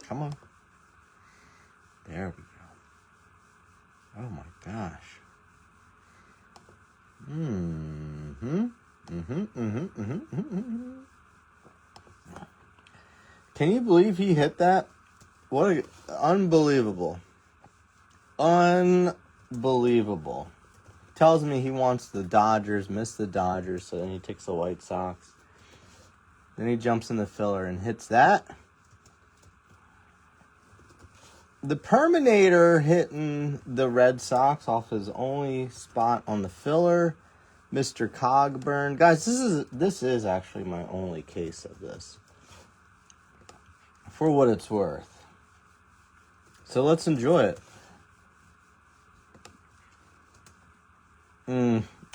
Come on. There we go. Oh my gosh. Can you believe he hit that? Unbelievable. Unbelievable. Tells me he wants the Dodgers, missed the Dodgers, so then he takes the White Sox. Then he jumps in the filler and hits that. The Perminator hitting the Red Sox off his only spot on the filler. Mr. Cogburn. Guys, this is actually my only case of this. For what it's worth. So let's enjoy it.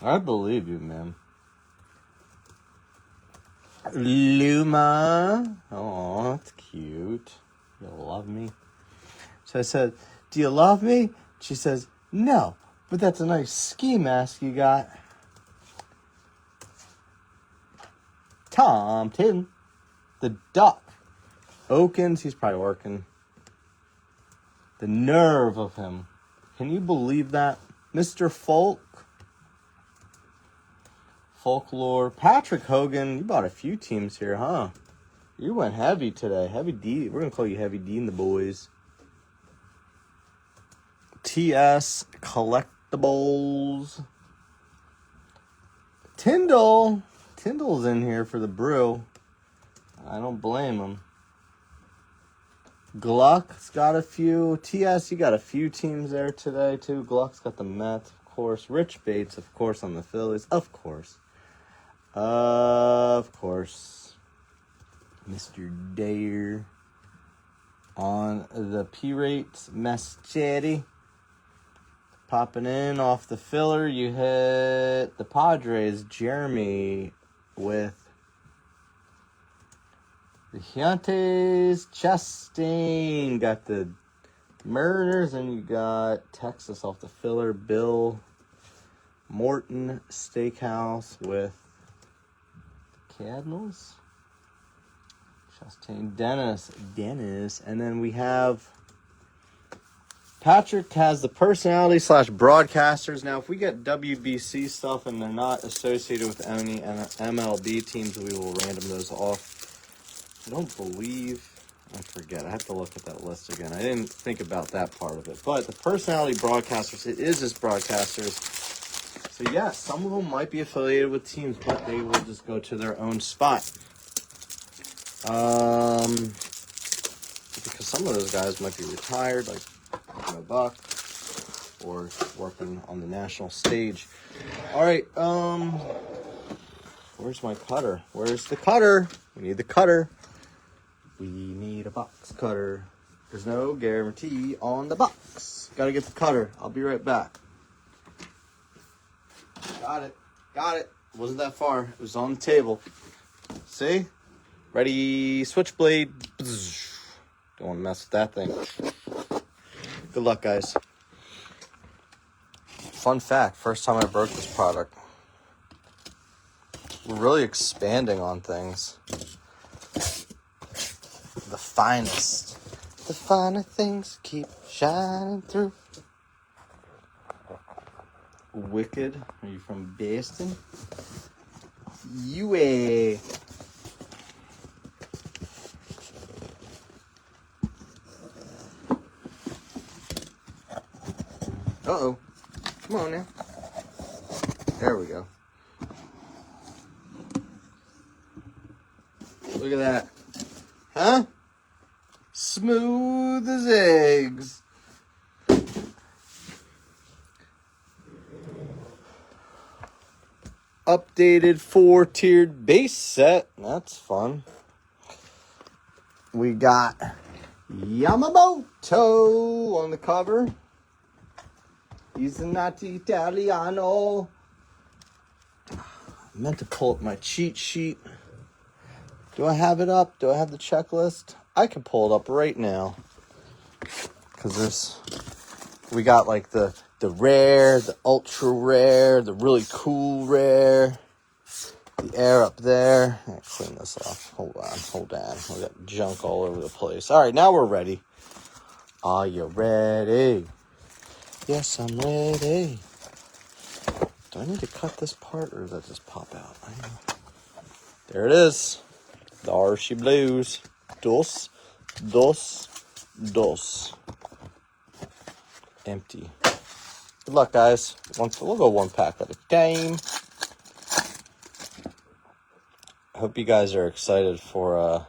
I believe you, man. Luma. Oh, that's cute. You love me? So I said, do you love me? She says, no, but that's a nice ski mask you got. Tom Tin, the duck. Okins, he's probably working. The nerve of him. Can you believe that? Mr. Folklore. Patrick Hogan, you bought a few teams here, huh? You went heavy today. Heavy D. We're going to call you Heavy D and the boys. TS Collectibles. Tyndall's in here for the brew. I don't blame him. Gluck's got a few. TS, you got a few teams there today, too. Gluck's got the Mets, of course. Rich Bates, of course, on the Phillies. Of course. Mr. Dare on the P-Rates. Maschetti. Popping in off the filler, you hit the Padres, Jeremy, with the Giantes, Chastain. Got the Mariners, and you got Texas off the filler, Bill Morton Steakhouse with Cardinals. Chastain, Dennis, and then we have Patrick has the personality / broadcasters. Now, if we get WBC stuff and they're not associated with any MLB teams, we will random those off. I don't believe, I forget. I have to look at that list again. I didn't think about that part of it. But the personality broadcasters, it is just broadcasters. So, yes, some of them might be affiliated with teams, but they will just go to their own spot. Because some of those guys might be retired, like Buck, or working on the national stage. All right, where's my cutter? Where's the cutter? We need the cutter. We need a box cutter. There's no guarantee on the box. Gotta get the cutter. I'll be right back. Got it. Wasn't that far. It was on the table. See? Ready, switchblade. Don't want to mess with that thing. Good luck, guys. Fun fact, first time I broke this product. We're really expanding on things. The finest. The finer things keep shining through. Wicked. Are you from Boston? UA. Uh-oh. Come on now. There we go. Look at that. Huh? Smooth as eggs. Updated 4-tiered base set. That's fun. We got Yamamoto on the cover. He's not Italiano. I meant to pull up my cheat sheet. Do I have it up? Do I have the checklist? I can pull it up right now. Because we got like the rare, the ultra rare, the really cool rare. The air up there. I'll clean this off. Hold on. We got junk all over the place. All right, now we're ready. Are you ready? Yes, I'm ready. Do I need to cut this part or does that just pop out? I don't know. There it is. There she blues. Dos. Empty. Good luck, guys. We'll go one pack at a time. I hope you guys are excited for,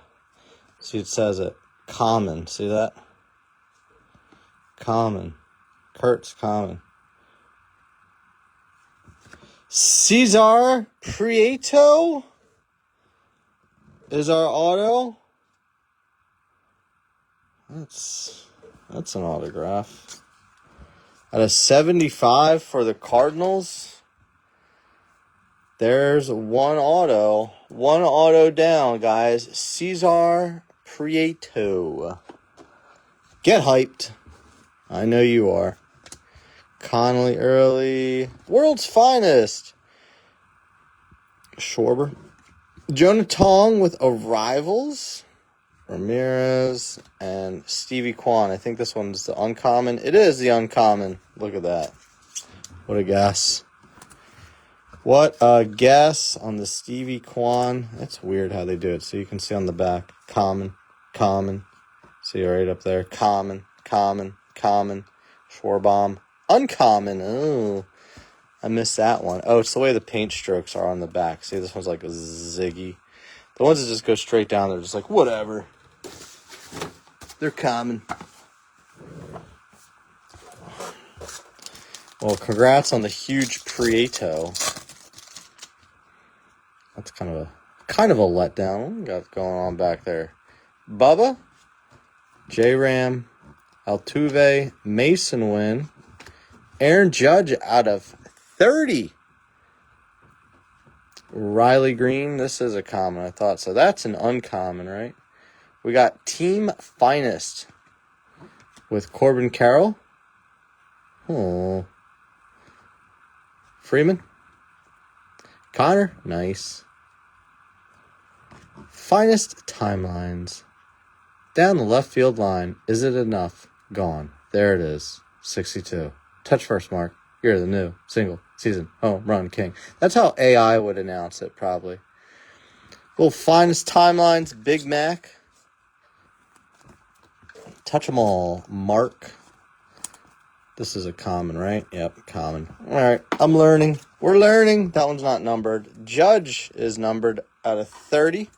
see, it says it. Common. See that? Common. Kurtz Common. Cesar Prieto is our auto. That's an autograph. At a 75 for the Cardinals. There's one auto down, guys. Cesar Prieto. Get hyped. I know you are. Connolly early. World's finest. Schwarber. Jonah Tong with arrivals. Ramirez and Stevie Kwan. I think this one's the uncommon. It is the uncommon. Look at that. What a guess. What a guess on the Stevie Kwan. That's weird how they do it. So you can see on the back. Common. See right up there. Common. Schwarbaum. Uncommon. Oh, I missed that one. Oh, it's the way the paint strokes are on the back. See, this one's like a Ziggy. The ones that just go straight down, they're just like, whatever. They're common. Well, congrats on the huge Prieto. That's kind of a letdown. What we got going on back there? Bubba, J-Ram, Altuve, Mason win. Aaron Judge out of 30. Riley Green, this is a common, I thought. So that's an uncommon, right? We got Team Finest with Corbin Carroll. Oh. Freeman. Connor, nice. Finest timelines. Down the left field line. Is it enough? Gone. There it is. 62. Touch first, Mark. You're the new single season home run king. That's how AI would announce it, probably. Little finest timelines. Big Mac. Touch them all. Mark. This is a common, right? Yep, common. All right, I'm learning. We're learning. That one's not numbered. Judge is numbered out of 30.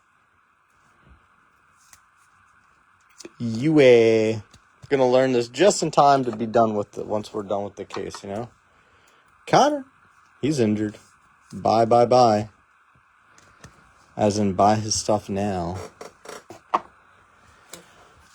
UA. Gonna learn this just in time to be done with it once we're done with the case, you know? Connor, he's injured. Bye. As in, buy his stuff now.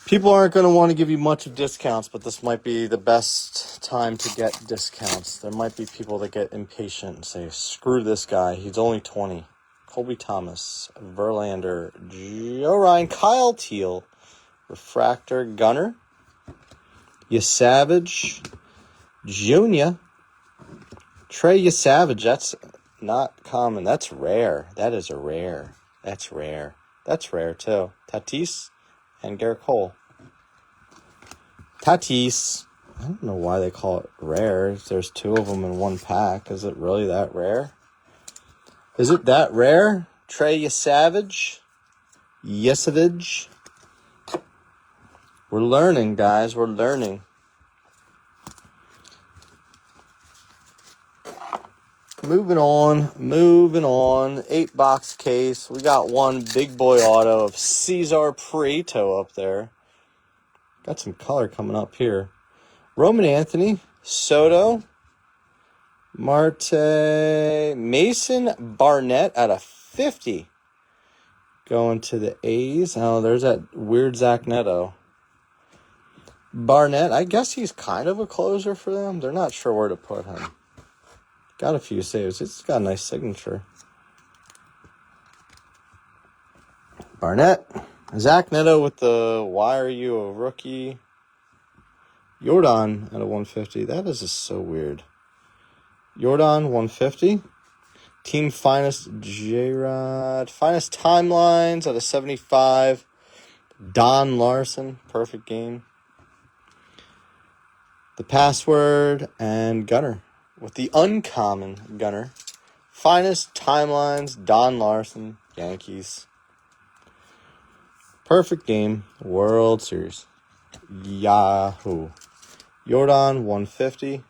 People aren't going to want to give you much of discounts, but this might be the best time to get discounts. There might be people that get impatient and say, screw this guy. He's only 20. Colby Thomas, Verlander, Joe Ryan, Kyle Teal, Refractor, Gunner, Yasavage, Junior, Trey Yasavage. That's not common. That's rare. That is a rare. That's rare. That's rare, too. Tatis and Garrett Cole. Tatis. I don't know why they call it rare. There's two of them in one pack. Is it really that rare? Is it that rare? Trey Yasavage. We're learning, guys. We're learning. Moving on. 8-box case. We got one big boy auto of Cesar Prieto up there. Got some color coming up here. Roman Anthony, Soto, Marte, Mason Barnett out of 50. Going to the A's. Oh, there's that weird Zach Neto. Barnett, I guess he's kind of a closer for them. They're not sure where to put him. Got a few saves. It's got a nice signature. Barnett. Zach Neto with the Why Are You a Rookie? Jordan at a 150. That is just so weird. Jordan 150. Team Finest J-Rod. Finest Timelines at a 75. Don Larson. Perfect game. The Password and Gunner with the uncommon Gunner. Finest Timelines. Don Larson. Yankees. Perfect game. World Series. Yahoo. Jordan 150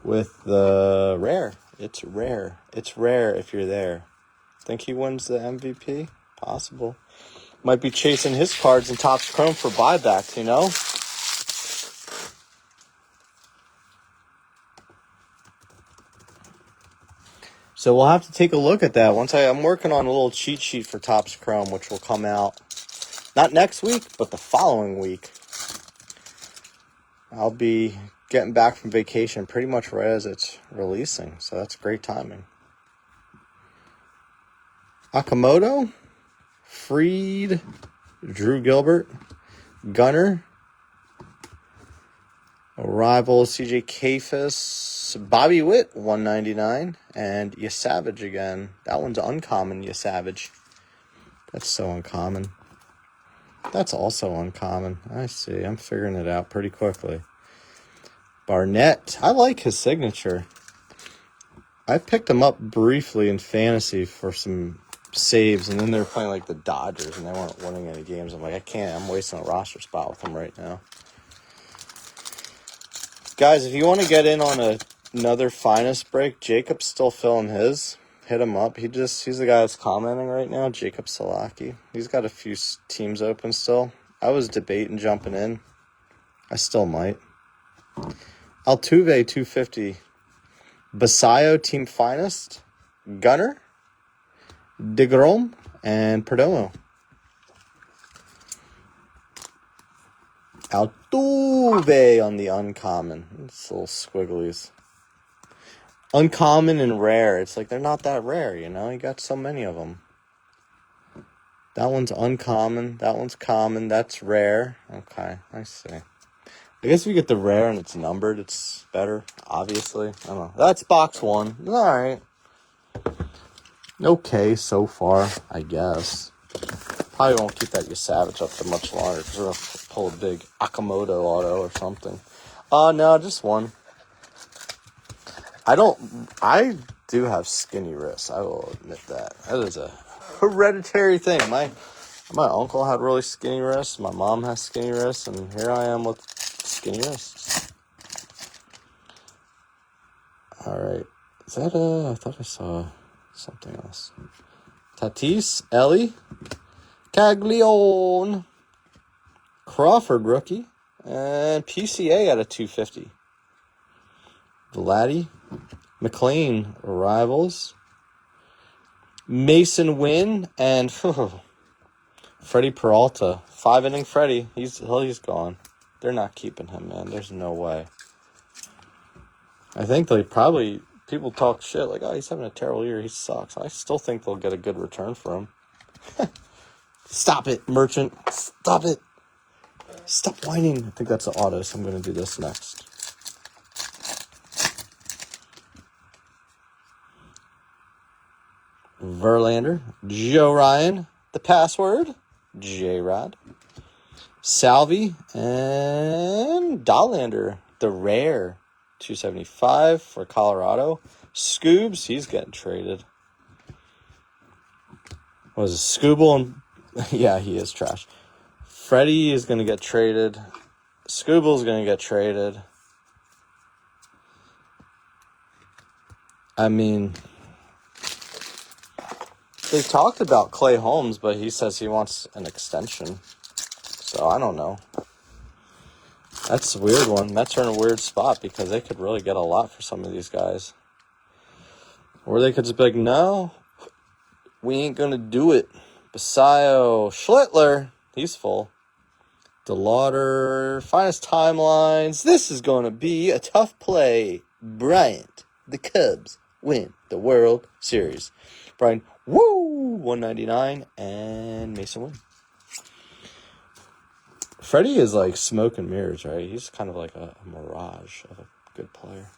with the rare. It's rare. It's rare if you're there. Think he wins the MVP? Possible. Might be chasing his cards in Topps Chrome for buybacks, you know? So we'll have to take a look at that. I'm working on a little cheat sheet for Topps Chrome, which will come out not next week, but the following week. I'll be getting back from vacation pretty much right as it's releasing, so that's great timing. Akamoto, Freed, Drew Gilbert, Gunner, Arrival, CJ Kafis, Bobby Witt, 199, and Yasavage again. That one's uncommon, Yasavage. That's so uncommon. That's also uncommon. I see. I'm figuring it out pretty quickly. Barnett. I like his signature. I picked him up briefly in fantasy for some saves, and then they were playing like the Dodgers, and they weren't winning any games. I'm like, I can't. I'm wasting a roster spot with him right now. Guys, if you want to get in on another Finest break, Jacob's still filling his. Hit him up. He's the guy that's commenting right now, Jacob Salaki. He's got a few teams open still. I was debating jumping in. I still might. Altuve, 250. Basayo, Team Finest. Gunner. DeGrom. And Perdomo. Altuve on the uncommon. It's little squigglies. Uncommon and rare. It's like they're not that rare, you know? You got so many of them. That one's uncommon. That one's common. That's rare. Okay, I see. I guess if you get the rare and it's numbered, it's better, obviously. I don't know. That's box one. All right. Okay, so far, I guess. Probably won't keep that Yasavage up for much longer because we're going to pull a big Akamoto auto or something. No, just one. I do have skinny wrists. I will admit that. That is a hereditary thing. My uncle had really skinny wrists. My mom has skinny wrists, and here I am with skinny wrists. All right. Is that I thought I saw something else. Tatis, Ellie, Caglione, Crawford rookie, and PCA at a 250. Vladdy, McLean, Rivals, Mason Wynn, and Freddie Peralta. 5-inning Freddie. He's gone. They're not keeping him, man. There's no way. I think people talk shit like, oh, he's having a terrible year. He sucks. I still think they'll get a good return for him. Stop it, Merchant. Stop it. Stop whining. I think that's the auto, so I'm going to do this next. Verlander, Joe Ryan, the password, J-Rod, Salvi, and Dollander, the rare, 275 for Colorado. Scoobs, he's getting traded. What is it, Scooble? And yeah, he is trash. Freddie is going to get traded. Scooble's going to get traded. I mean, they talked about Clay Holmes, but he says he wants an extension. So, I don't know. That's a weird one. Mets are in a weird spot because they could really get a lot for some of these guys. Or they could just be like, no, we ain't going to do it. Basayo, Schlittler, he's full. DeLauder, Finest Timelines. This is going to be a tough play. Bryant, the Cubs win the World Series. Brian, woo, 199, and Mason Wynn. Freddie is like smoke and mirrors, right? He's kind of like a mirage of a good player.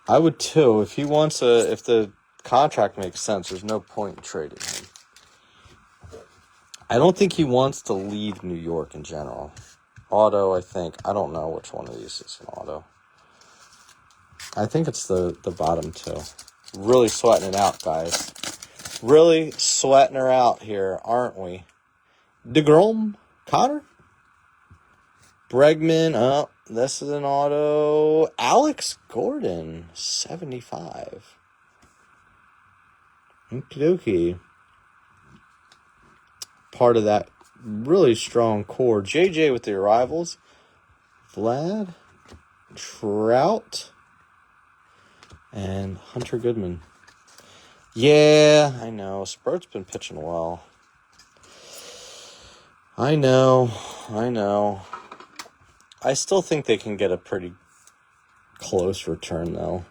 I would too. If he wants if the contract makes sense, there's no point in trading him. I don't think he wants to leave New York in general. Auto, I think. I don't know which one of these is an auto. I think it's the bottom two. Really sweating it out, guys. Really sweating her out here, aren't we? DeGrom, Connor, Bregman. Oh, this is an auto. Alex Gordon, 75. Okie part of that really strong core. JJ with the arrivals. Vlad, Trout, and Hunter Goodman. Yeah, I know. Spurt's been pitching well. I know. I still think they can get a pretty close return, though.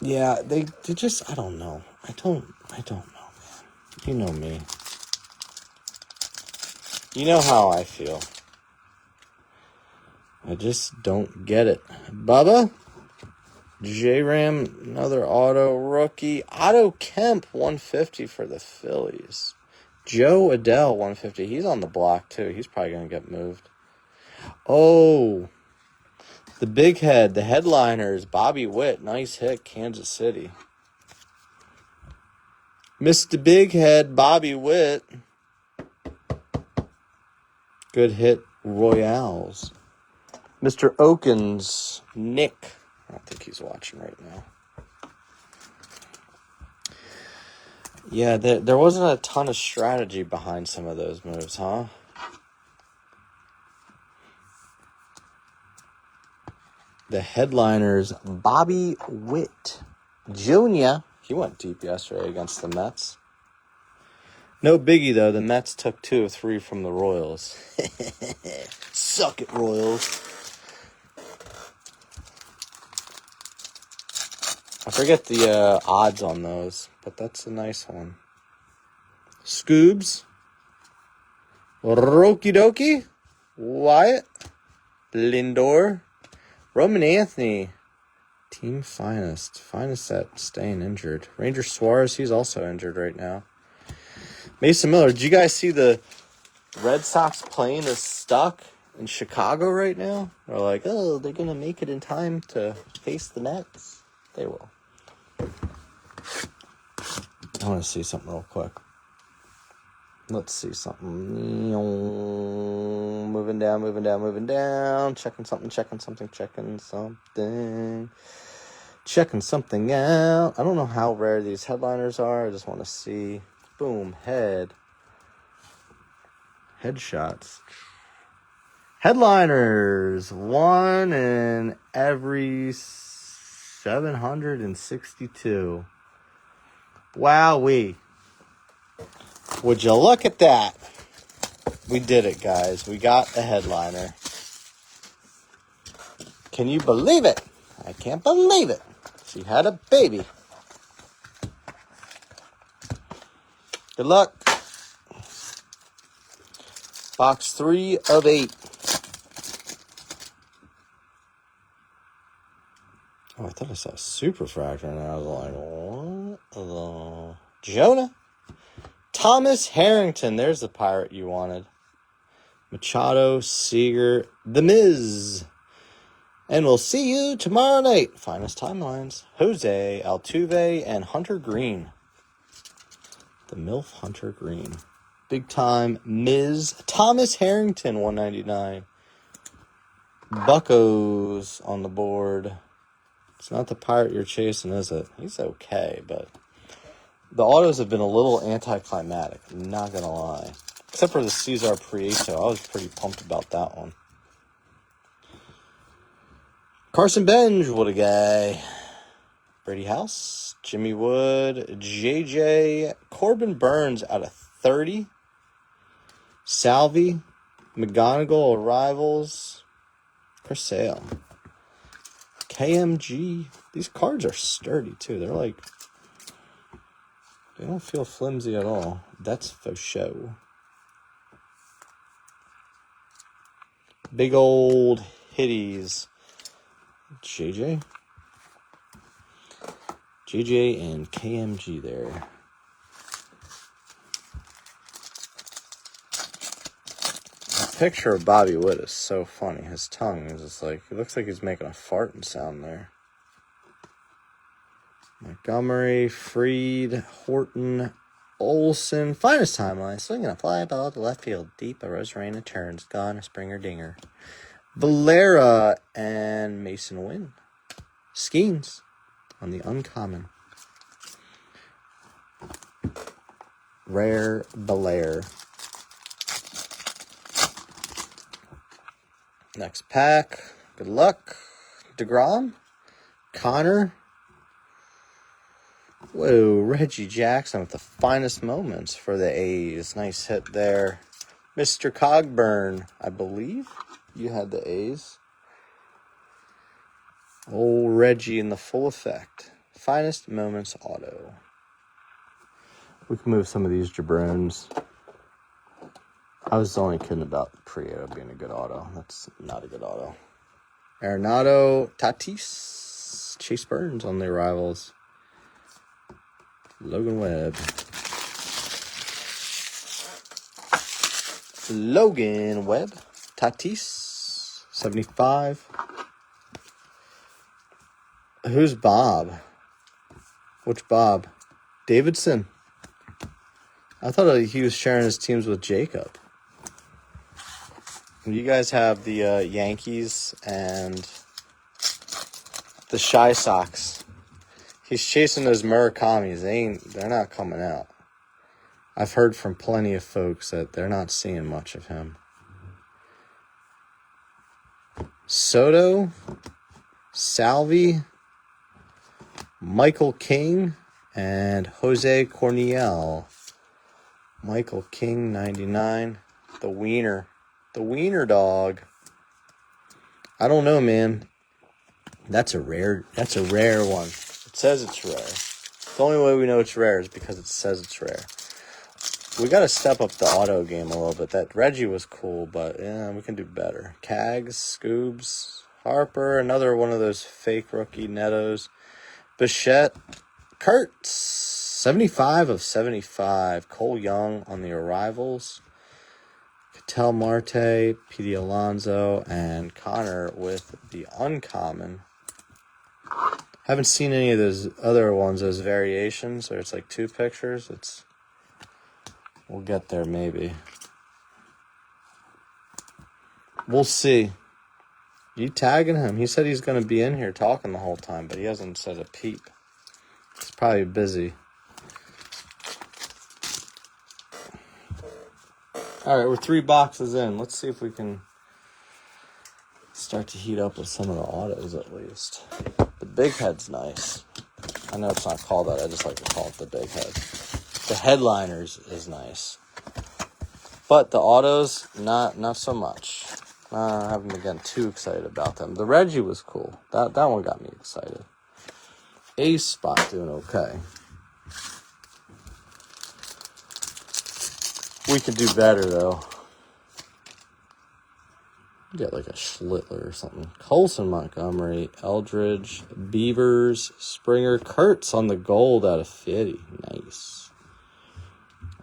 Yeah, they just, I don't know. I don't know, man. You know me. You know how I feel. I just don't get it. Bubba? J-Ram, another auto rookie. Otto Kemp, 150 for the Phillies. Joe Adele, 150. He's on the block, too. He's probably going to get moved. Oh, the big head, the headliners, Bobby Witt. Nice hit, Kansas City. Mr. Big Head, Bobby Witt. Good hit, Royals. Mr. Oakins, Nick. I don't think he's watching right now. Yeah, there wasn't a ton of strategy behind some of those moves, huh? The headliners, Bobby Witt Jr. He went deep yesterday against the Mets. No biggie, though. The Mets took 2 of 3 from the Royals. Suck it, Royals. I forget the odds on those, but that's a nice one. Scoobs. Roki Doki. Wyatt. Lindor. Roman Anthony. Team finest. Finest at staying injured. Ranger Suarez, he's also injured right now. Mason Miller. Did you guys see the Red Sox plane is stuck in Chicago right now? They're like, oh, they're going to make it in time to face the Mets. They will. I want to see something real quick. Let's see something. Moving down. Checking something. Checking something out. I don't know how rare these headliners are. I just want to see. Boom. Headshots. Headliners. 1 in every 762. Wowee. Would you look at that? We did it, guys. We got the headliner. Can you believe it? I can't believe it. She had a baby. Good luck. Box 3 of 8. Oh, I thought I saw a superfractor, and I was like, what? Jonah? Thomas Harrington. There's the pirate you wanted. Machado, Seager, The Miz. And we'll see you tomorrow night. Finest timelines. Jose Altuve and Hunter Green. The MILF Hunter Green. Big time Miz. Thomas Harrington, 199. Buccos on the board. It's not the pirate you're chasing, is it? He's okay, but the autos have been a little anticlimactic. I'm not going to lie. Except for the Cesar Prieto. I was pretty pumped about that one. Carson Benj, what a guy. Brady House, Jimmy Wood, JJ, Corbin Burns out of 30. Salvi, McGonigal, Arrivals, Chris Sale. KMG. These cards are sturdy, too. They're They don't feel flimsy at all. That's for show. Big old hitties. JJ and KMG there. The picture of Bobby Witt is so funny. His tongue is just like, it looks like he's making a farting sound there. Montgomery, Fried, Horton, Olsen. Finest timeline. Swinging a fly ball to left field. Deep. A Rosarena turns. Gone. A Springer dinger. Valera and Mason Wynn. Skeens on the uncommon. Rare Belair. Next pack. Good luck. DeGrom. Connor. Whoa, Reggie Jackson with the finest moments for the A's. Nice hit there. Mr. Cogburn, I believe you had the A's. Old Reggie in the full effect. Finest moments auto. We can move some of these jabrones. I was only kidding about Prieto being a good auto. That's not a good auto. Arenado, Tatis, Chase Burns on the arrivals. Logan Webb. Logan Webb. Tatis. 75. Who's Bob? Which Bob? Davidson. I thought he was sharing his teams with Jacob. You guys have the Yankees and the Shy Sox. He's chasing those Murakamis. They're not coming out. I've heard from plenty of folks that they're not seeing much of him. Soto, Salvi, Michael King, and Jose Corniel. Michael King, 99. The Wiener dog. I don't know, man. That's a rare one. It says it's rare. The only way we know it's rare is because it says it's rare. We got to step up the auto game a little bit. That Reggie was cool, but yeah, we can do better. Cags, Scoobs, Harper, another one of those fake rookie Nettos. Bichette, Kurtz, 75 of 75. Cole Young on the arrivals. Ketel Marte, Pete Alonso, and Connor with the uncommon. Haven't seen any of those other ones, those variations, where it's like two pictures. We'll get there maybe. We'll see. You tagging him? He said he's going to be in here talking the whole time, but he hasn't said a peep. He's probably busy. All right, we're 3 boxes in. Let's see if we can start to heat up with some of the autos at least. The big head's nice. I know it's not called that. I just like to call it the big head. The headliners is nice. But the autos, not so much. I haven't been getting too excited about them. The Reggie was cool. That one got me excited. Ace spot doing okay. We could do better, though. Get like a Schlittler or something. Colson, Montgomery, Eldridge, Beavers, Springer, Kurtz on the gold out of 50. Nice.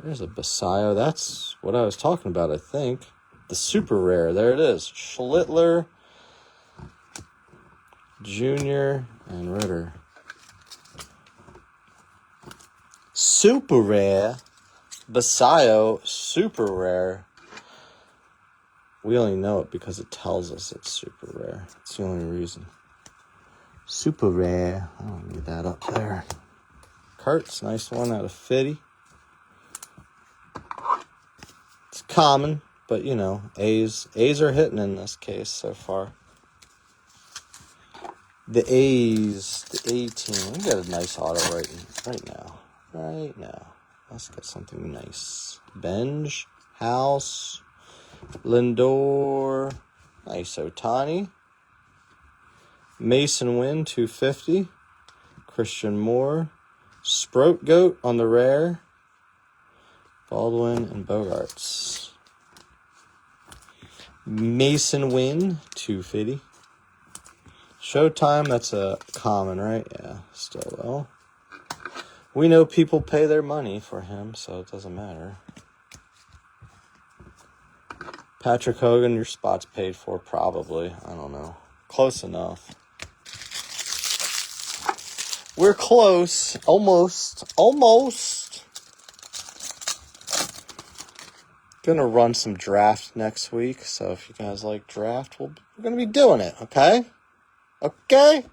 There's a Basayo. That's what I was talking about, I think. The super rare. There it is. Schlittler, Junior, and Ritter. Super rare. Basayo, super rare. We only know it because it tells us it's super rare. That's the only reason. Super rare. I'll leave that up there. Kurtz, nice one out of 50. It's common, but you know, A's are hitting in this case so far. The A's, the A team. We got a nice auto right now. Right now. Let's get something nice. Benj, House, Lindor, nice Ohtani, Mason Wynn, 250, Christian Moore, Sproat Goat on the rare. Baldwin and Bogarts. Mason Wynn, 250. Showtime, that's a common, right? Yeah, still though. We know people pay their money for him, so it doesn't matter. Patrick Hogan, your spot's paid for, probably. I don't know. Close enough. We're close. Almost. Gonna run some draft next week, so if you guys like draft, we're gonna be doing it, okay? Okay?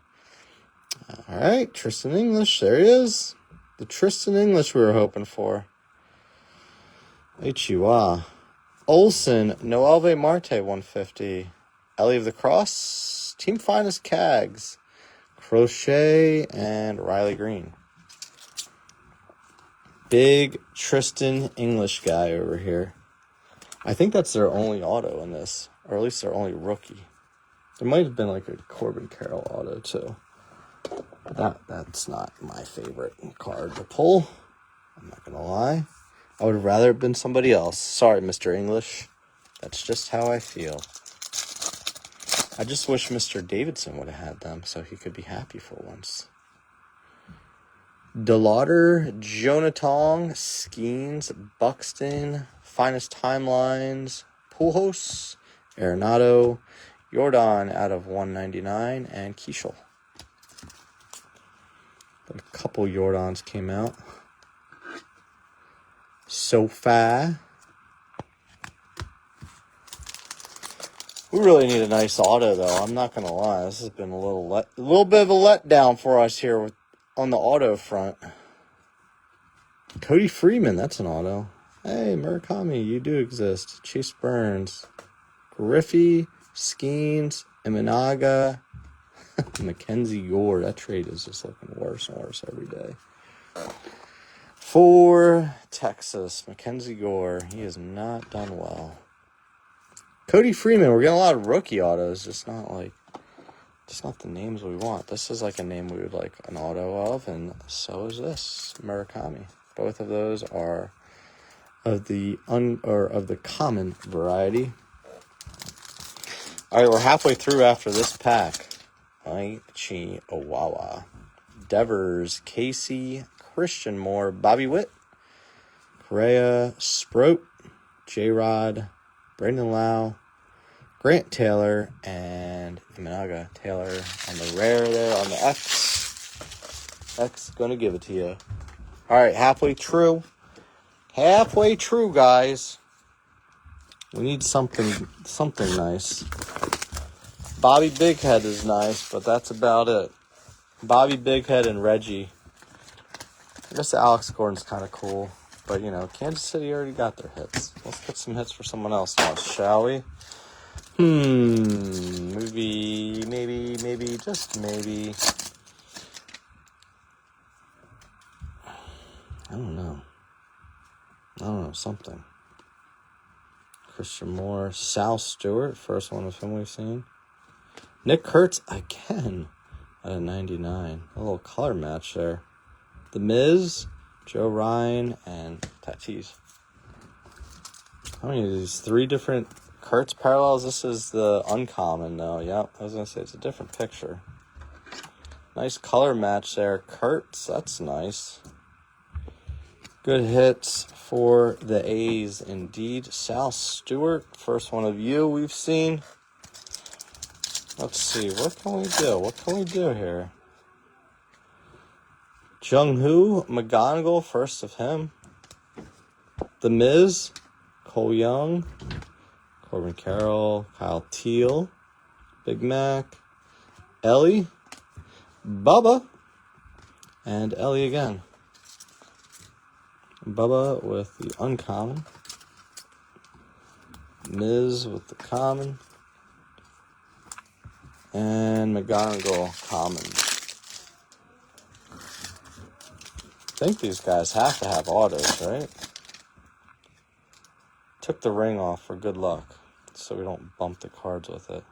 Alright, Tristan English, there he is. The Tristan English we were hoping for. H.U.A. Olsen, Noelve Marte, 150. Ellie of the Cross, Team Finest Cags. Crochet, and Riley Green. Big Tristan English guy over here. I think that's their only auto in this, or at least their only rookie. There might have been like a Corbin Carroll auto too. That's not my favorite card to pull. I'm not gonna lie. I would have rather have been somebody else. Sorry, Mr. English. That's just how I feel. I just wish Mr. Davidson would have had them so he could be happy for once. DeLauder, Jonathan, Skeens, Buxton, Finest Timelines, Pujols, Arenado, Jordan out of 199, and Keishel. A couple Jordans came out. Sofa. We really need a nice auto, though. I'm not going to lie. This has been a little bit of a letdown for us here on the auto front. Cody Freeman, that's an auto. Hey, Murakami, you do exist. Chase Burns. Griffey, Skeens, Imanaga, Mackenzie Gore. That trade is just looking worse and worse every day. For Texas, Mackenzie Gore. He has not done well. Cody Freeman, we're getting a lot of rookie autos, just not the names we want. This is like a name we would like an auto of, and so is this, Murakami. Both of those are of the common variety. All right, we're halfway through after this pack. Aichi Owawa, Devers, Casey, Christian Moore, Bobby Witt, Correa, Sproat, J-Rod, Brandon Lau, Grant Taylor, and Imanaga Taylor on the rare there on the X. X gonna give it to you. All right, halfway through. Halfway through, guys. We need something nice. Bobby Bighead is nice, but that's about it. Bobby Bighead and Reggie. I guess Alex Gordon's kind of cool. But, Kansas City already got their hits. Let's get some hits for someone else now, shall we? Maybe, just maybe. I don't know, something. Christian Moore, Sal Stewart, first one of him we've seen. Nick Kurtz again at a 99. A little color match there. The Miz, Joe Ryan, and Tatis. How many of these? 3 different Kurtz parallels? This is the uncommon, though. Yep, I was going to say it's a different picture. Nice color match there. Kurtz, that's nice. Good hits for the A's, indeed. Sal Stewart, first one of you we've seen. Let's see, what can we do? What can we do here? Jung-Hoo, McGonigal, first of him. The Miz, Cole Young, Corbin Carroll, Kyle Teal, Big Mac, Ellie, Bubba, and Ellie again. Bubba with the uncommon. Miz with the common. And McGonigal common. I think these guys have to have autos, right? Took the ring off for good luck, so we don't bump the cards with it.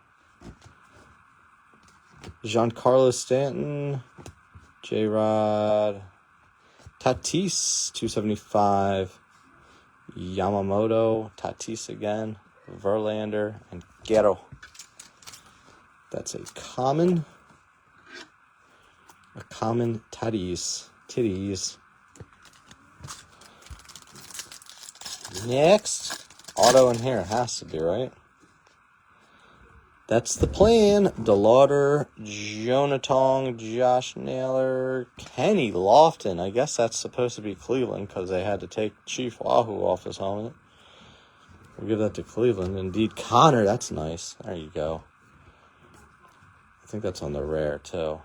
Giancarlo Stanton, J-Rod, Tatis, 275. Yamamoto, Tatis again, Verlander, and Guerrero. That's a common Tatis. Titties. Next, auto in here. It has to be, right? That's the plan. DeLauder, Jonathan, Josh Naylor, Kenny Lofton. I guess that's supposed to be Cleveland because they had to take Chief Wahoo off his helmet. We'll give that to Cleveland. Indeed, Connor. That's nice. There you go. I think that's on the rare, too.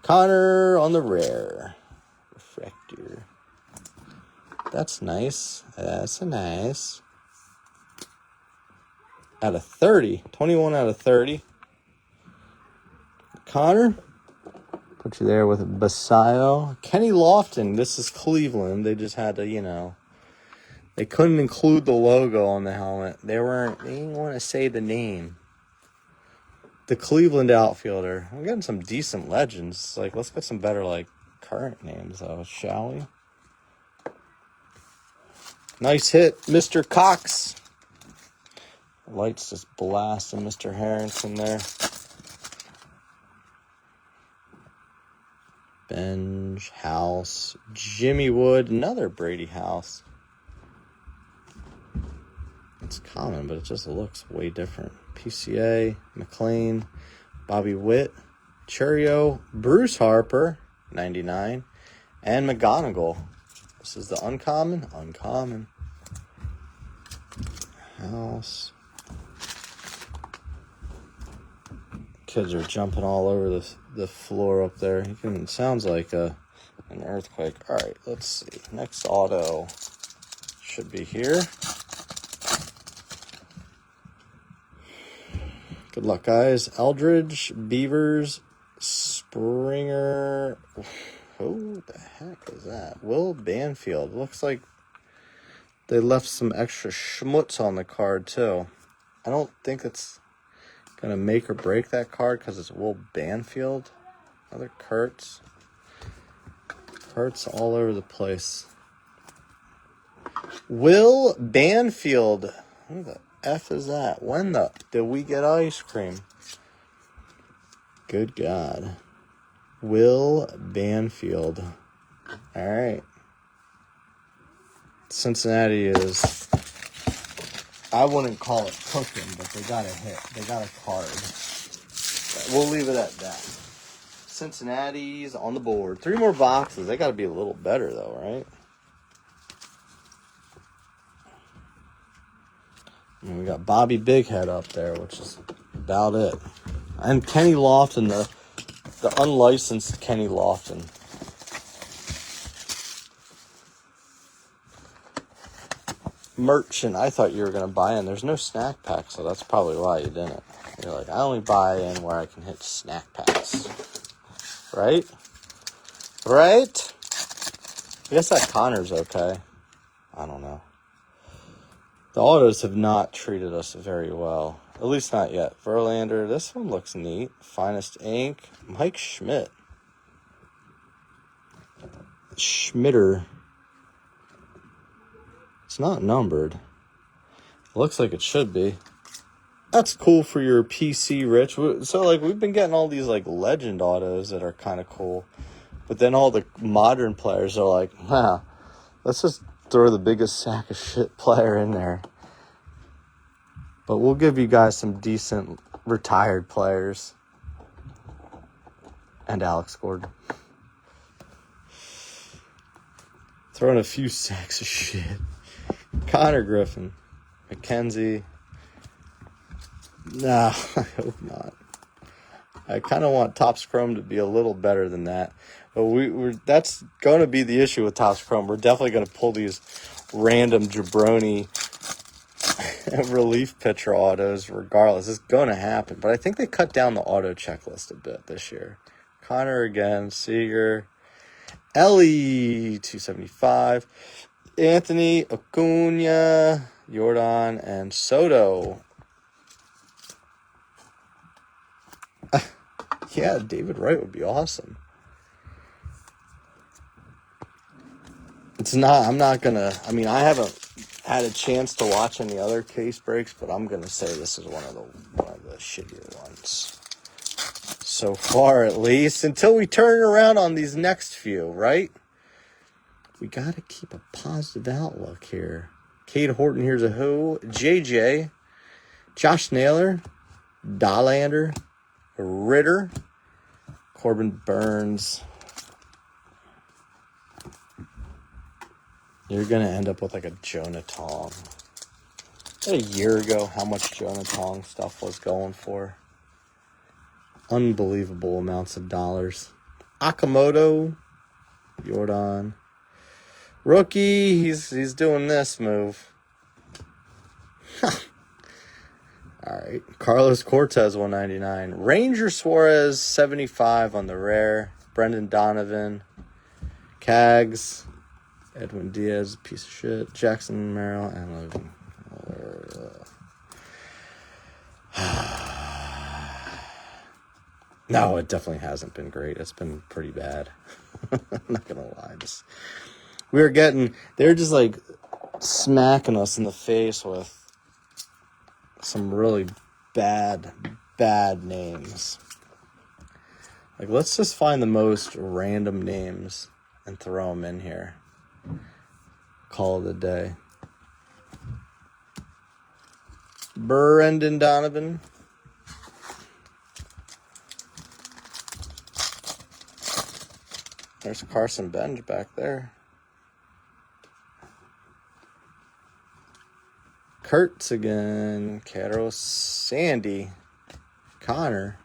Connor on the rare. Refractor. That's nice. That's a nice. Out of 30. 21 out of 30. Connor. Put you there with Basayo. Kenny Lofton. This is Cleveland. They just had to, they couldn't include the logo on the helmet. They didn't want to say the name. The Cleveland outfielder. We're getting some decent legends. Let's get some better, current names, though, shall we? Nice hit, Mr. Cox. Lights just blasting Mr. Harrington there. Benj, House, Jimmy Wood, another Brady House. It's common, but it just looks way different. PCA, McLean, Bobby Witt, Churio, Bruce Harper, 99, and McGonigal. This is the uncommon. House. Kids are jumping all over the floor up there. It sounds like an earthquake. All right, let's see. Next auto should be here. Good luck, guys. Eldridge, Beavers, Springer. Who the heck is that? Will Banfield. Looks like they left some extra schmutz on the card, too. I don't think it's going to make or break that card because it's Will Banfield. Another Kurtz. Kurtz all over the place. Will Banfield. Who the F is that? When the did we get ice cream? Good God. Will Banfield. All right. Cincinnati is, I wouldn't call it cooking, but they got a hit. They got a card. We'll leave it at that. Cincinnati's on the board. 3 more boxes. They got to be a little better, though, right? And we got Bobby Bighead up there, which is about it. And Kenny Lofton, the unlicensed Kenny Lofton. Merchant, I thought you were going to buy in. There's no snack pack, so that's probably why you didn't. You're like, I only buy in where I can hit snack packs. Right? Right? I guess that Connor's okay. I don't know. The autos have not treated us very well. At least not yet. Verlander, this one looks neat. Finest Ink. Mike Schmidt. Schmitter. It's not numbered. It looks like it should be. That's cool for your PC, Rich. So, we've been getting all these, legend autos that are kind of cool. But then all the modern players are like, wow, let's just throw the biggest sack of shit player in there. But we'll give you guys some decent retired players. And Alex Gordon. Throwing a few sacks of shit. Connor Griffin. McKenzie. Nah, I hope not. I kind of want Topps Chrome to be a little better than that. But that's going to be the issue with Topps Chrome. We're definitely going to pull these random jabroni relief pitcher autos regardless. It's going to happen. But I think they cut down the auto checklist a bit this year. Connor again. Seager. Ellie, 275. Anthony, Acuna, Jordan, and Soto. Yeah, David Wright would be awesome. It's not. I'm not gonna. I mean, I haven't had a chance to watch any other case breaks, but I'm gonna say this is one of the shittier ones so far, at least. Until we turn around on these next few, right? We gotta keep a positive outlook here. Cade Horton, here's a who. JJ, Josh Naylor, Dollander, Ritter, Corbin Burns. You're going to end up with like a Jonah Tong. A year ago, how much Jonah Tong stuff was going for. Unbelievable amounts of dollars. Akamoto, Jordan. Rookie, he's doing this move. All right. Carlos Cortez, 199. Ranger Suarez, 75 on the rare. Brendan Donovan. Cags. Edwin Diaz, piece of shit. Jackson Merrill, and Logan. No, it definitely hasn't been great. It's been pretty bad. I'm not going to lie. They're just like smacking us in the face with some really bad names. Like, let's just find the most random names and throw them in here. Call it a day. Brendan Donovan. There's Carson Benj back there. Kurtz again. Caro Sandy. Connor.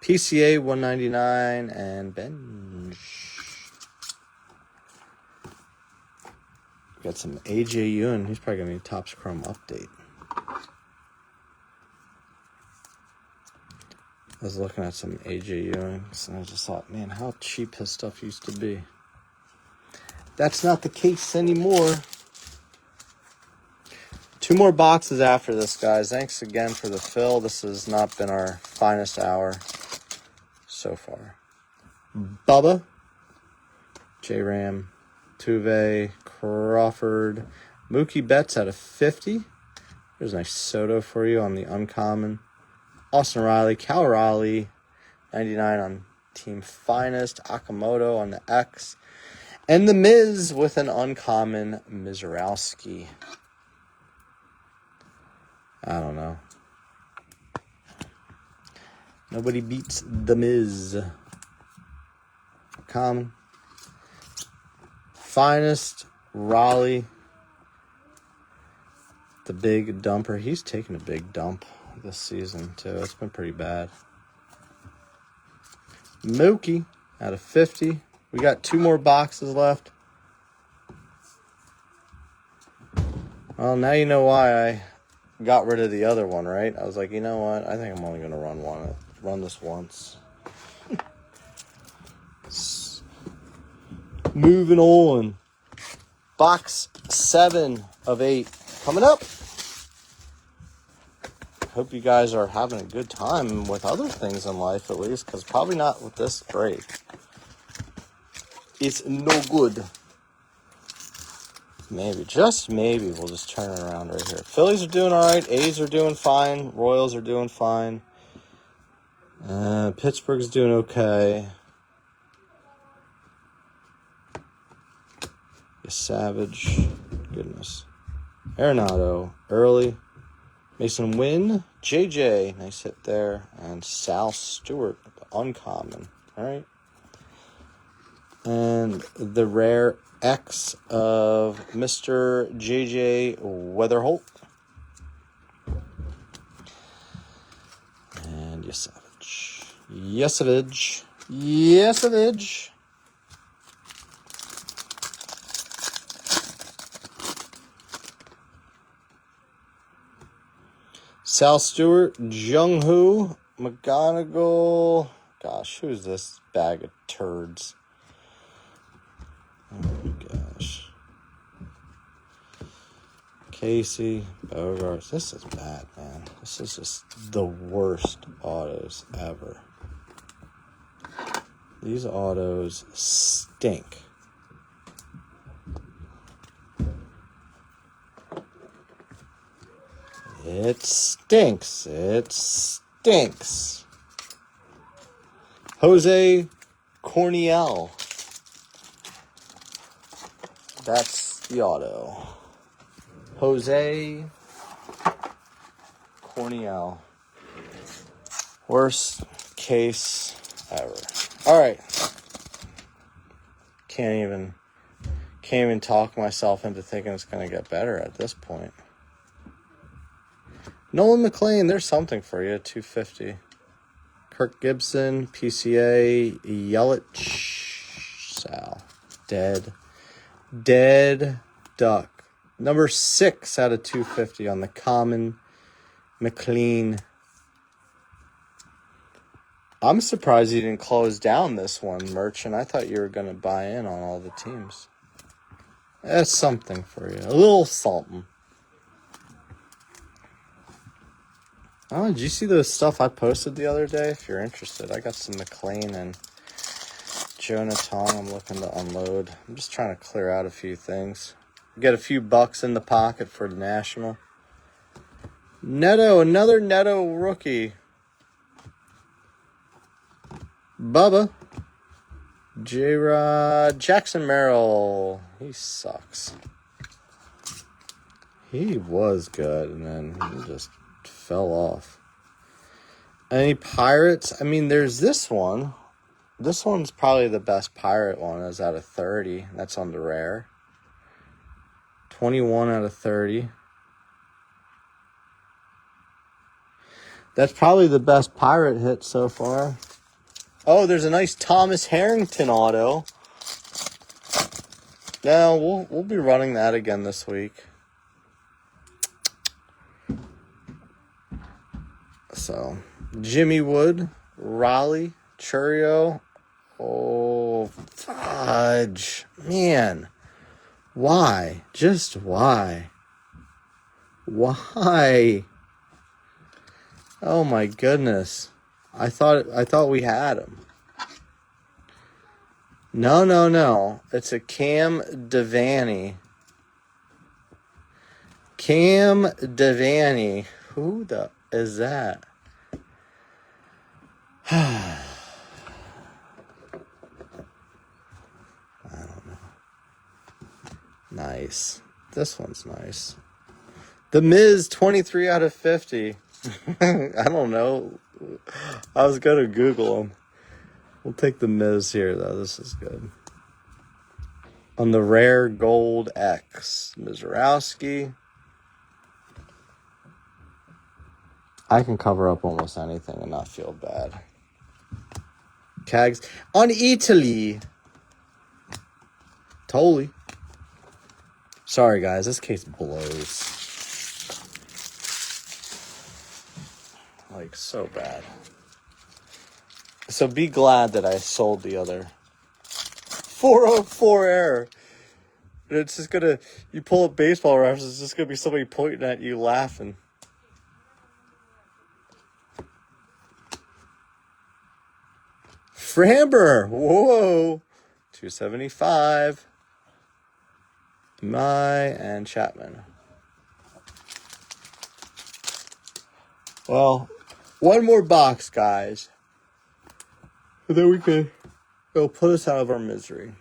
PCA 199 and Benj. Got some AJ Ewan. He's probably going to be a Topps Chrome update. I was looking at some AJ Ewings, and I just thought, man, how cheap his stuff used to be. That's not the case anymore. 2 more boxes after this, guys. Thanks again for the fill. This has not been our finest hour so far. Bubba. J-Ram. Tuve, Crawford, Mookie Betts out of 50. There's a nice Soto for you on the uncommon. Austin Riley, Cal Raleigh, 99 on Team Finest. Akamoto on the X. And the Miz with an uncommon Mizrowski. I don't know. Nobody beats the Miz. Common. Finest, Raleigh, the big dumper. He's taken a big dump this season, too. It's been pretty bad. Mookie out of 50. We got 2 more boxes left. Well, now you know why I got rid of the other one, right? I was like, you know what? I think I'm only going to run this once. Moving on. Box 7 of 8 coming up. Hope you guys are having a good time with other things in life, at least, because probably not with this break. It's no good. Maybe, just maybe, we'll just turn it around right here. Phillies are doing all right. A's are doing fine. Royals are doing fine. Pittsburgh's doing okay. Savage, goodness. Arenado, early. Mason Wynn, JJ, nice hit there. And Sal Stewart, uncommon. All right. And the rare X of Mr. JJ Weatherholt. And Yesavage. Yesavage. Yesavage. Sal Stewart, Jung-Hoo, McGonigal. Gosh, who's this bag of turds? Oh my gosh. Casey, Bogarts. This is bad, man. This is just the worst autos ever. These autos stink. It stinks. It stinks. Jose Corniel. That's the auto. Jose Corniel. Worst case ever. All right. Can't even talk myself into thinking it's going to get better at this point. Nolan McLean, there's something for you. 250. Kirk Gibson, PCA, Yelich, Sal. Dead duck. Number 6 out of 250 on the common McLean. I'm surprised you didn't close down this one, Merchant. I thought you were going to buy in on all the teams. That's something for you. A little something. Oh, did you see the stuff I posted the other day? If you're interested, I got some McLean and Jonah Tong I'm looking to unload. I'm just trying to clear out a few things. Get a few bucks in the pocket for the National. Neto, another Neto rookie. Bubba. J-Rod. Jackson Merrill. He sucks. He was good, and then he just fell off. Any Pirates? I mean, there's this one. This one's probably the best Pirate one. Is out of 30. That's on the rare. 21 out of 30. That's probably the best Pirate hit so far. Oh, there's a nice Thomas Harrington auto. Now, we'll be running that again this week. So, Jimmy Wood, Raleigh, Churio. Oh, fudge. Man. Why? Just why? Why? Oh my goodness. I thought we had him. No. It's a Cam Devaney. Cam Devaney. Who the is that? I don't know. Nice. This one's nice. The Miz, 23 out of 50. I don't know. I was going to Google him. We'll take the Miz here, though. This is good. On the rare gold X, Mizorowski. I can cover up almost anything and not feel bad. Cags. On Italy. Totally. Sorry, guys. This case blows. Like, so bad. So be glad that I sold the other. 404 error. And it's just gonna, you pull up Baseball Reference, it's just gonna be somebody pointing at you laughing. Framber. Whoa. 275. And Chapman. Well, one more box, guys. And then we can go put us out of our misery.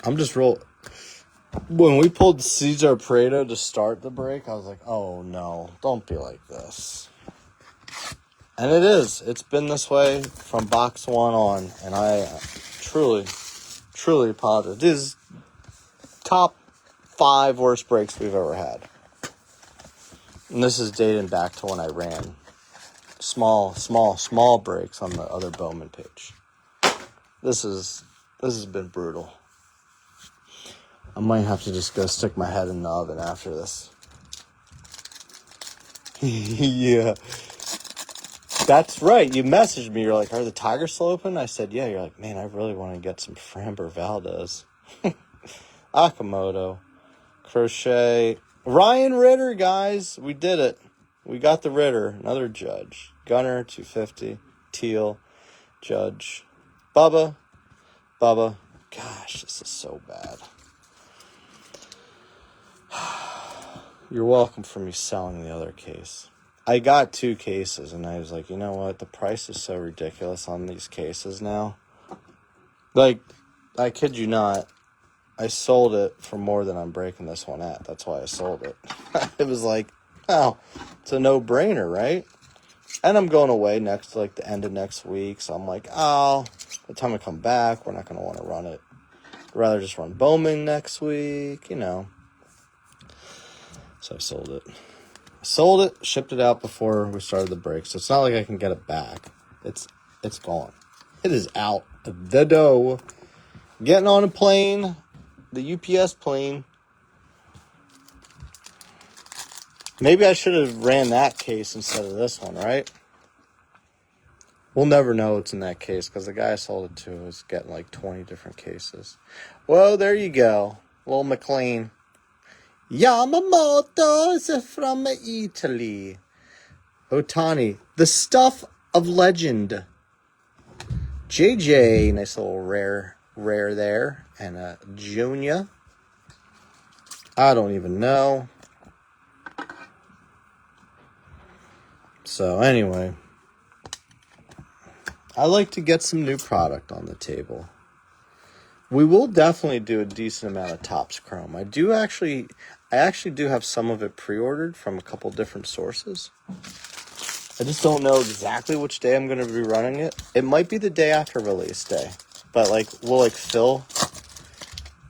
I'm just when we pulled Cesar Prieto to start the break, I was like, oh no, don't be like this. And it is. It's been this way from box 1 on. And I truly positive. This is top 5 worst breaks we've ever had. And this is dating back to when I ran small breaks on the other Bowman page. This has been brutal. I might have to just go stick my head in the oven after this. Yeah. That's right. You messaged me. You're like, are the Tigers still open? I said, yeah. You're like, man, I really want to get some Framber Valdez. Akamoto. Crochet. Ryan Ritter, guys. We did it. We got the Ritter. Another Judge. Gunner, 250. Teal. Judge. Bubba. Gosh, this is so bad. You're welcome for me selling the other case. I got 2 cases, and I was like, you know what? The price is so ridiculous on these cases now. Like, I kid you not, I sold it for more than I'm breaking this one at. That's why I sold it. It was like, oh, it's a no-brainer, right? And I'm going away next, like, the end of next week, so I'm like, oh, by the time I come back, we're not going to want to run it. I'd rather just run Bowman next week, you know. So I sold it. Sold it, shipped it out before we started the break, so it's not like I can get it back. It's gone. It is out the door. Getting on a plane, the UPS plane. Maybe I should have ran that case instead of this one, right? We'll never know what's in that case because the guy I sold it to was getting like 20 different cases. Well, there you go. Little McLean. Yamamoto is from Italy. Otani, the stuff of legend. JJ, nice little rare there. And Junior. I don't even know. So anyway, I like to get some new product on the table. We will definitely do a decent amount of Topps Chrome. I actually do have some of it pre-ordered from a couple different sources. I just don't know exactly which day I'm going to be running it. It might be the day after release day. But we'll fill.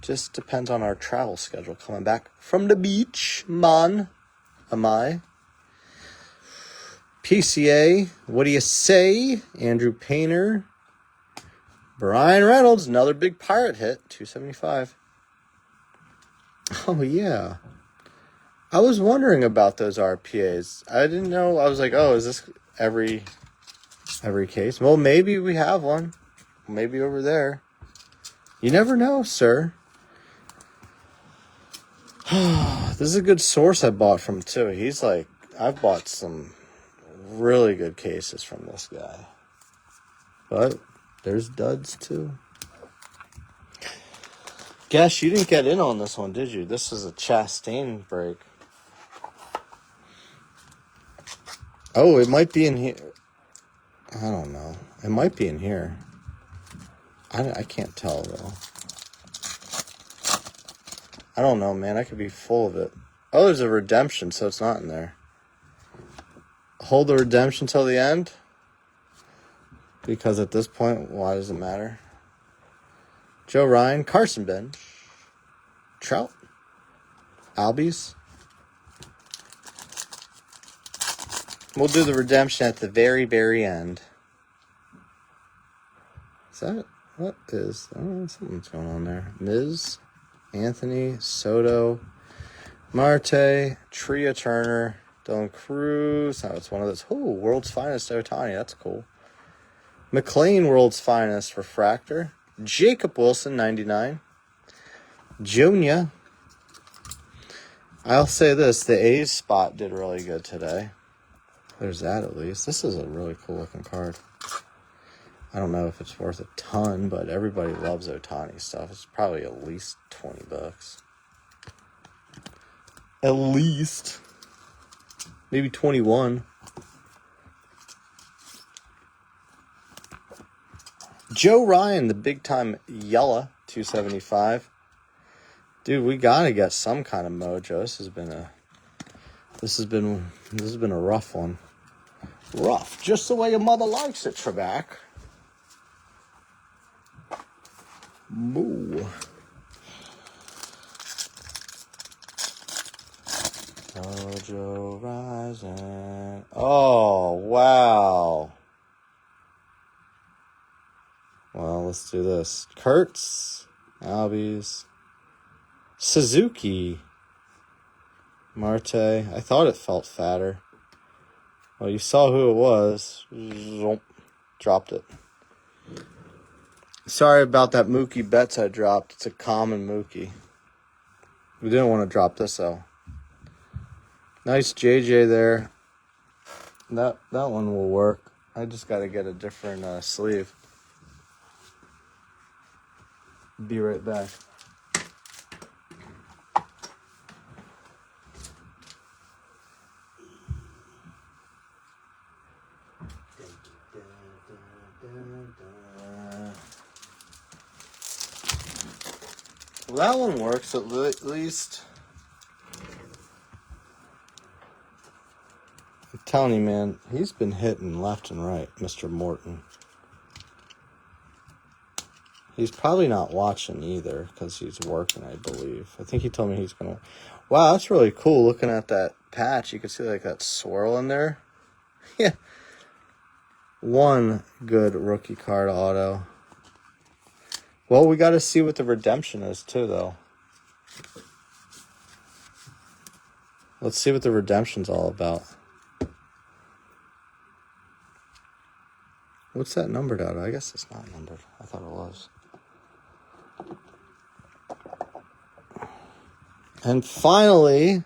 Just depends on our travel schedule coming back from the beach. Am I? PCA, what do you say? Andrew Painter. Brian Reynolds, another big Pirate hit, 275. Oh, yeah. I was wondering about those RPAs. I didn't know. I was like, oh, is this every case? Well, maybe we have one. Maybe over there. You never know, sir. This is a good source I bought from, too. He's like, I've bought some really good cases from this guy. But there's duds, too. Guess you didn't get in on this one, did you? This is a Chastain break. Oh, it might be in here. I don't know. It might be in here. I can't tell, though. I don't know, man. I could be full of it. Oh, there's a redemption, so it's not in there. Hold the redemption till the end? Because at this point, why does it matter? Joe Ryan, Carson Bench, Trout, Albies. We'll do the redemption at the very, very end. Is that... What is... Oh, something's going on there. Miz, Anthony, Soto, Marte, Tria Turner, Dylan Cruz. Now it's one of those. Oh, World's Finest Otani. That's cool. McLean, World's Finest Refractor. Jacob Wilson, 99. Junior. I'll say this. The A's spot did really good today. There's that at least. This is a really cool looking card. I don't know if it's worth a ton, but everybody loves Otani stuff. It's probably at least $20. At least. Maybe 21. Joe Ryan, the big time Yella, 275. Dude, we gotta get some kind of mojo. This has been a rough one. Rough, just the way your mother likes it, Trebek. Moo. Mojo rising. Oh, wow. Well, let's do this. Kurtz, Albies, Suzuki, Marte. I thought it felt fatter. Well, you saw who it was. Dropped it. Sorry about that Mookie Betts I dropped. It's a common Mookie. We didn't want to drop this, though. Nice JJ there. That one will work. I just got to get a different sleeve. Be right back. Well, that one works at least. I'm telling you, man, he's been hitting left and right, Mr. Morton. He's probably not watching either because he's working, I believe. I think he told me he's going to... Wow, that's really cool looking at that patch. You can see like that swirl in there. Yeah. One good rookie card auto. Well, we got to see what the redemption is too, though. Let's see what the redemption's all about. What's that numbered out? I guess it's not numbered. I thought it was. And finally,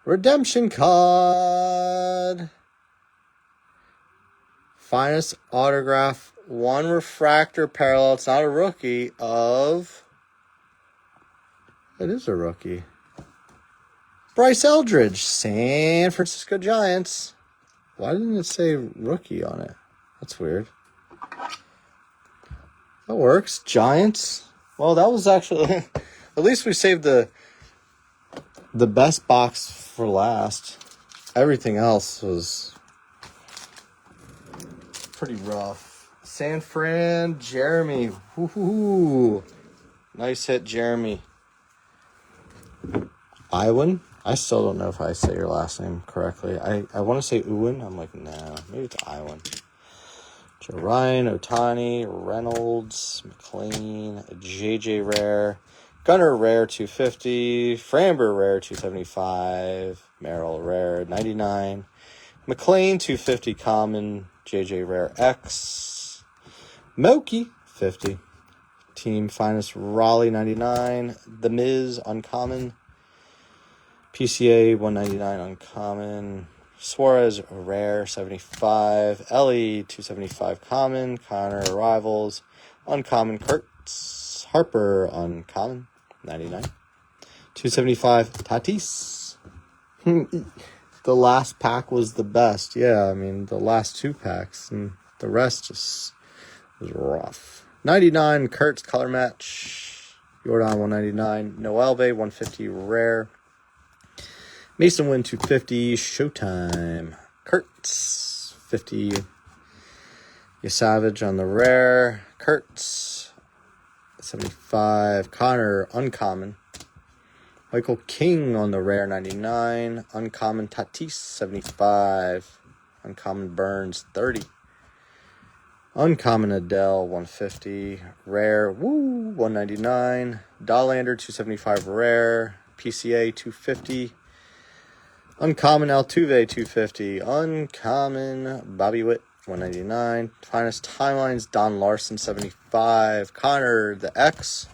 redemption card. Finest autograph, one refractor parallel. It's not a rookie of... It is a rookie. Bryce Eldridge, San Francisco Giants. Why didn't it say rookie on it? That's weird. That works. Giants. Well, that was actually... At least we saved the best box for last. Everything else was pretty rough. San Fran, Jeremy. Woo-hoo-hoo. Nice hit, Jeremy. Iwan? I still don't know if I say your last name correctly. I want to say Ewan. I'm like, nah, maybe it's Iwan. Joe Ryan, Otani, Reynolds, McLean, JJ Rare, Gunnar Rare 250, Framber Rare 275, Merrill Rare 99, McLean 250 Common, JJ Rare X, Mookie 50, Team Finest Raleigh 99, The Miz Uncommon, PCA 199 Uncommon, Suarez Rare 75, Ellie 275 Common, Connor Rivals Uncommon, Kurtz Harper Uncommon 99, 275 Tatis. The last pack was the best. Yeah, I mean the last two packs and the rest just was rough. 99 Kurtz color match, Jordan 199, Noelve 150 Rare, Mason Wynn 250, Showtime, Kurtz 50, Savage on the Rare, Kurtz 75, Connor Uncommon, Michael King on the Rare 99, Uncommon Tatis 75, Uncommon Burns 30, Uncommon Adele 150, Rare 199, Dollander 275 Rare, PCA 250, Uncommon Altuve 250, Uncommon Bobby Witt 199, Finest Timelines Don Larson 75, Connor the X.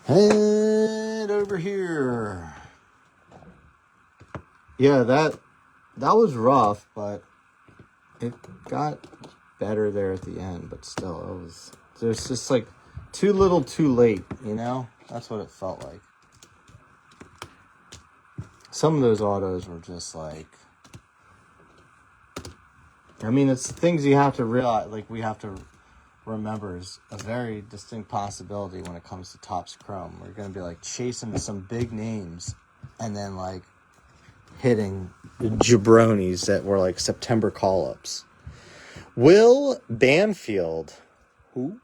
Head over here. Yeah, that was rough, but it got better there at the end. But still, there's just like too little, too late. You know, that's what it felt like. Some of those autos were just like, I mean, it's things you have to realize, like we have to remember is a very distinct possibility when it comes to Topps Chrome. We're going to be like chasing some big names and then like hitting jabronis that were like September call-ups. Will Banfield. Who?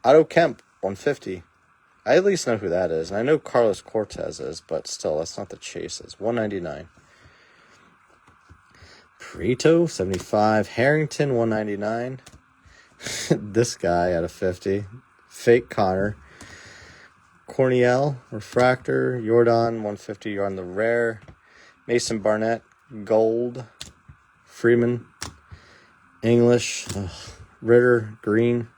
Otto Kemp, 150. I at least know who that is. And I know Carlos Cortez is, but still, that's not the Chases. 199. Prieto, 75. Harrington, 199. This guy at a 50. Fake Connor. Corniel, Refractor. Jordan, 150. You're on the Rare. Mason Barnett, Gold. Freeman. English. Ritter, Green.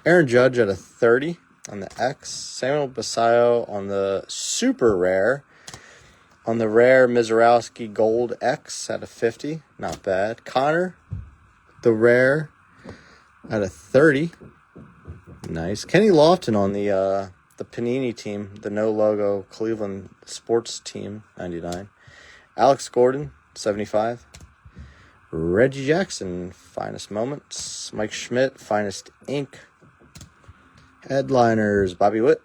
Aaron Judge at a 30. On the X, Samuel Basallo on the Super Rare. On the Rare, Mizorowski Gold X at a 50. Not bad. Connor, the Rare, at a 30. Nice. Kenny Lofton on the Panini team, the no-logo Cleveland sports team, 99. Alex Gordon, 75. Reggie Jackson, Finest Moments. Mike Schmidt, Finest Ink. Headliners, Bobby Witt.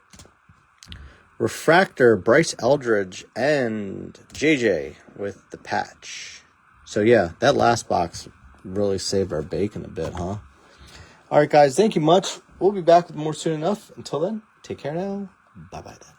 Refractor, Bryce Eldridge, and JJ with the patch. So yeah, that last box really saved our bacon a bit, huh? All right, guys, thank you much. We'll be back with more soon enough. Until then, take care now. Bye-bye then.